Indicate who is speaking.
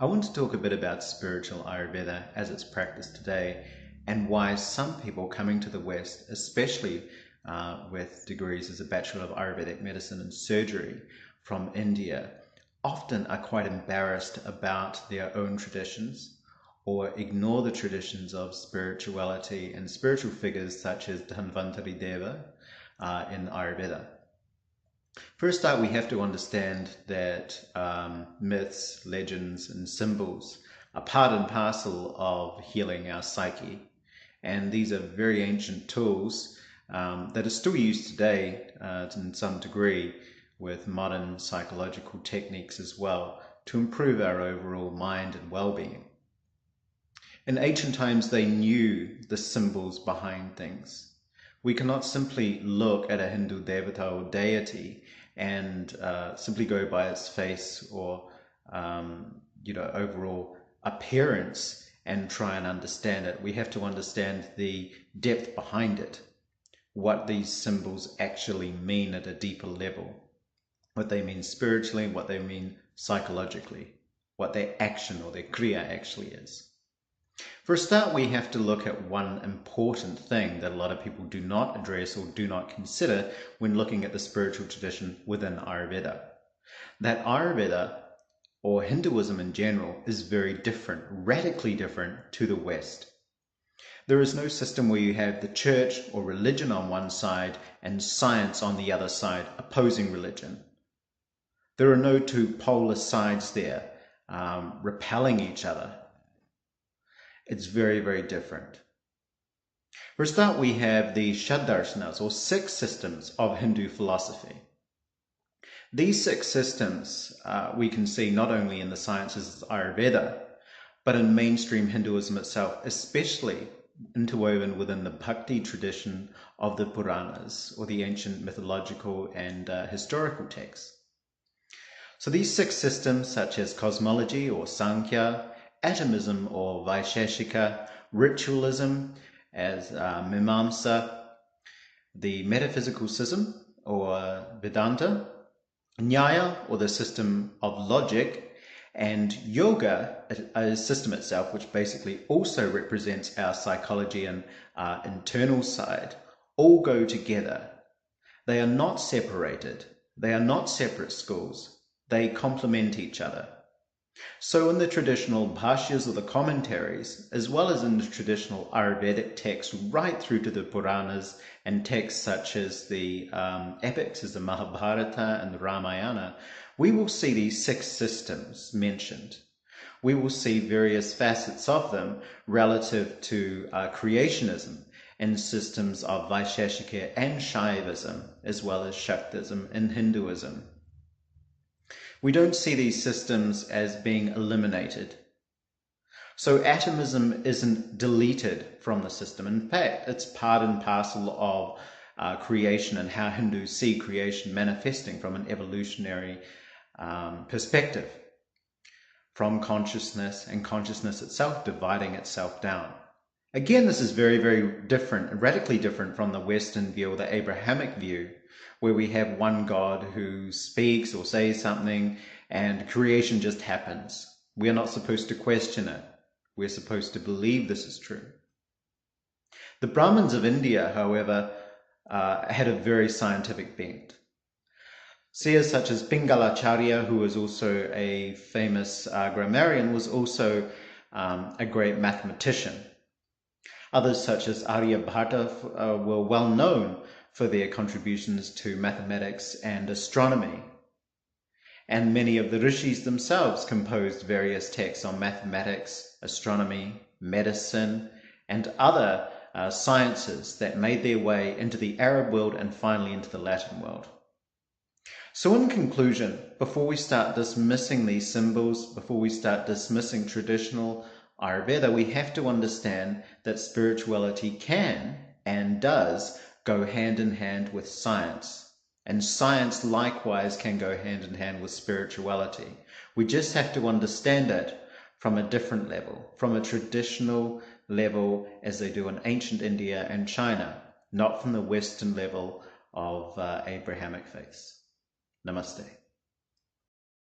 Speaker 1: I want to talk a bit about spiritual Ayurveda as it's practiced today and why some people coming to the West, especially with degrees as a Bachelor of Ayurvedic Medicine and Surgery from India, often are quite embarrassed about their own traditions or ignore the traditions of spirituality and spiritual figures such as Dhanvantari Deva in Ayurveda. First up, we have to understand that myths, legends, and symbols are part and parcel of healing our psyche. And these are very ancient tools that are still used today in some degree with modern psychological techniques as well to improve our overall mind and well-being. In ancient times, they knew the symbols behind things. We cannot simply look at a Hindu devata or deity and simply go by its face or overall appearance and try and understand it. We have to understand the depth behind it, what these symbols actually mean at a deeper level, what they mean spiritually, what they mean psychologically, what their action or their kriya actually is. For a start, we have to look at one important thing that a lot of people do not address or do not consider when looking at the spiritual tradition within Ayurveda. That Ayurveda, or Hinduism in general, is very different, radically different to the West. There is no system where you have the church or religion on one side and science on the other side, opposing religion. There are no two polar sides there, repelling each other. It's very, very different. For a start, we have the Shaddarsanas, or six systems of Hindu philosophy. These six systems we can see not only in the sciences of Ayurveda, but in mainstream Hinduism itself, especially interwoven within the Bhakti tradition of the Puranas, or the ancient mythological and historical texts. So these six systems, such as cosmology or Sankhya, atomism or Vaisheshika, ritualism as Mimamsa, the metaphysical system or Vedanta, Nyaya or the system of logic, and yoga, a system itself which basically also represents our psychology and our internal side, all go together. They are not separated. They are not separate schools. They complement each other. So in the traditional bhashyas or the commentaries, as well as in the traditional Ayurvedic texts right through to the Puranas and texts such as the epics as the Mahabharata and the Ramayana, we will see these six systems mentioned. We will see various facets of them relative to creationism and systems of Vaisheshika and Shaivism, as well as Shaktism in Hinduism. We don't see these systems as being eliminated. So atomism isn't deleted from the system. In fact, it's part and parcel of creation and how Hindus see creation manifesting from an evolutionary perspective, from consciousness and consciousness itself dividing itself down. Again, this is very, very different, radically different from the Western view or the Abrahamic view, where we have one God who speaks or says something and creation just happens. We are not supposed to question it. We're supposed to believe this is true. The Brahmins of India, however, had a very scientific bent. Seers such as Pingalacharya, who was also a famous grammarian, was also a great mathematician. Others such as Aryabhata were well known for their contributions to mathematics and astronomy. And many of the rishis themselves composed various texts on mathematics, astronomy, medicine, and other sciences that made their way into the Arab world and finally into the Latin world. So in conclusion, before we start dismissing these symbols, before we start dismissing traditional Ayurveda, we have to understand that spirituality can and does go hand in hand with science. And science likewise can go hand in hand with spirituality. We just have to understand it from a different level, from a traditional level as they do in ancient India and China, not from the Western level of Abrahamic faiths. Namaste.